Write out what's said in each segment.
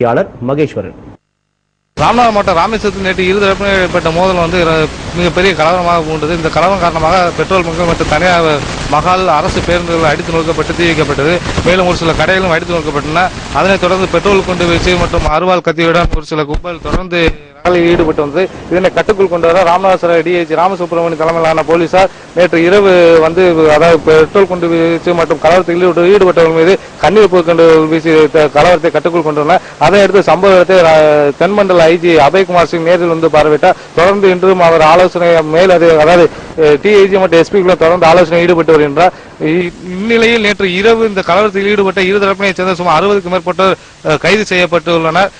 மகேஸ்வரன். ராமநாதபுரம் மாவட்டம் ராமேஸ்வரத்தில் நேற்று இருதரப்பு ஏற்பட்ட மோதல் மிகப்பெரிய கலவரமாக பூண்டது. இந்த கலவரம் காரணமாக பெட்ரோல் பங்குகள் மற்றும் தனியார் மகால் அரசு பேருந்துகள் அடித்து நொறுக்கப்பட்டு தீ வைக்கப்பட்டது. மேலும் ஒரு சில கடைகளும் அடித்து நொறுக்கப்பட்டன. அதனைத் தொடர்ந்து பெட்ரோல் குண்டு வீச்சு மற்றும் அருவாள் கத்தியுடன் ஒரு சில கும்பல் தொடர்ந்து ஈடுபட்டு வந்தது. இதனை கட்டுக்குள் கொண்டு வர ராமநாதபுரம் டிஐஜி ராமசுப்ரமணியன் தலைமையிலான போலீசார் நேற்று இரவு அதாவது பெட்ரோல் குண்டு வீச்சு மற்றும் கலவரத்தில் ஈடுபட்டவர்கள் மீது கண்ணீர் பூக்கண்டு வீசி கலவரத்தை கட்டுக்குள் கொண்டு வந்தனர். அதையடுத்து சம்பவ இடத்தை தென்மண்டல ஐஜி அபய்குமார் சிங் நேரில் பார்வையிட்டார். தொடர்ந்து இன்றும் அவர் ஆலோசனை அதாவது டிஐஜி மற்றும் எஸ்பிக்குள்ள தொடர்ந்து ஆலோசனை ஈடுபட்டு வருகின்றார். இந்நிலையில் நேற்று இரவு இந்த கலவரத்தில் ஈடுபட்ட இருதரப்பினைச் சேர்ந்த சுமார் 60க்கும் மேற்பட்டோர் கைது செய்யப்பட்டுள்ளனர்.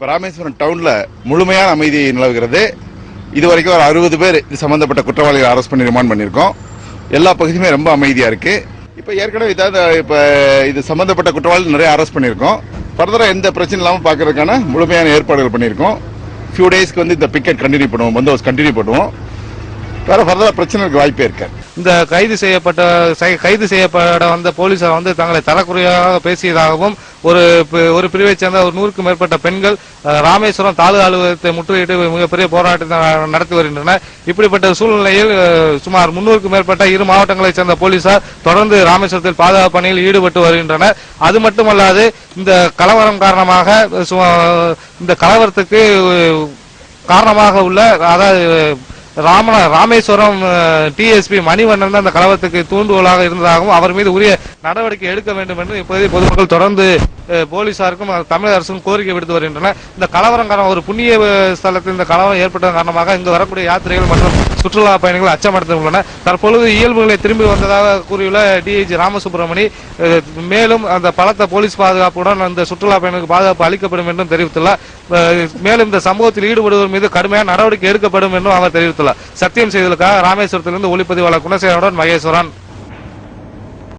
ராமேஸ்வரம் டவுன்ல முழுமையான அமைதி நிலவுகிறது. இதுவரைக்கும் ஒரு 60 பேர் இது சம்பந்தப்பட்ட குற்றவாளிகளை அரெஸ்ட் பண்ணி ரிமாண்ட் பண்ணியிருக்கோம். எல்லா பகுதியுமே ரொம்ப அமைதியா இருக்கு. இப்ப ஏற்கனவே இது சம்பந்தப்பட்ட குற்றவாளிகள் நிறைய அரெஸ்ட் பண்ணியிருக்கோம். ஃபர்தரா எந்த பிரச்சனை இல்லாமல் பார்க்கறதுக்கான முழுமையான ஏற்பாடுகள் பண்ணியிருக்கோம். ஃபியூ டேஸ்க்கு இந்த பிக்கெட் கண்டினியூ பண்ணுவோம், பந்தோபஸ்து கண்டினியூ பண்ணுவோம். வேற ஃபர்தரா பிரச்சனைக்கு வாய்ப்பே இருக்கு. இந்த கைது செய்யப்பட வந்த போலீசார் தங்களை தரக்குறையாக பேசியதாகவும் ஒரு பிரிவை சேர்ந்த ஒரு 100க்கும் மேற்பட்ட பெண்கள் ராமேஸ்வரம் தாலுகா அலுவலகத்தை முற்றுகையிட்டு மிகப்பெரிய போராட்டத்தை நடத்தி வருகின்றனர். இப்படிப்பட்ட சூழ்நிலையில் சுமார் 300க்கும் மேற்பட்ட இரு மாவட்டங்களைச் சேர்ந்த போலீசார் தொடர்ந்து ராமேஸ்வரத்தில் பாதுகாப்பு பணியில் ஈடுபட்டு வருகின்றனர். அது மட்டுமல்லாது இந்த கலவரம் காரணமாக இந்த கலவரத்துக்கு காரணமாக உள்ள அதாவது ராமேஸ்வரம் டிஎஸ்பி மணிவண்ணன் தான் அந்த கலவரத்துக்கு தூண்டுகோலாக இருந்ததாகவும் அவர் மீது உரிய நடவடிக்கை எடுக்க வேண்டும் என்று இப்போதைய பொதுமக்கள் தொடர்ந்து போலீசாருக்கும் தமிழக அரசும் கோரிக்கை விடுத்து வருகின்றனர். இந்த கலவரம் காரணம் ஒரு புண்ணிய ஸ்தலத்தில் இந்த கலவரம் ஏற்பட்டதன் காரணமாக இங்கு வரக்கூடிய யாத்திரைகள் மற்றும் சுற்றுலா பயணிகள் அச்சமடைந்துள்ளனர். தற்பொழுது இயல்பு நிலை திரும்பி வந்ததாக கூறியுள்ள டிஐஜி ராமசுப்ரமணி மேலும் அந்த பலத்த போலீஸ் பாதுகாப்புடன் அந்த சுற்றுலா பயணிகளுக்கு பாதுகாப்பு அளிக்கப்படும் என்றும் தெரிவித்துள்ளார். மேலும் இந்த சம்பவத்தில் ஈடுபடுவோர் மீது கடுமையான நடவடிக்கை எடுக்கப்படும் என்றும் அவர் தெரிவித்துள்ளார். சத்தியம் செய்ததற்காக ராமேஸ்வரத்திலிருந்து ஒளிப்பதிவாளர் குணசேகரனுடன் மகேஸ்வரன்.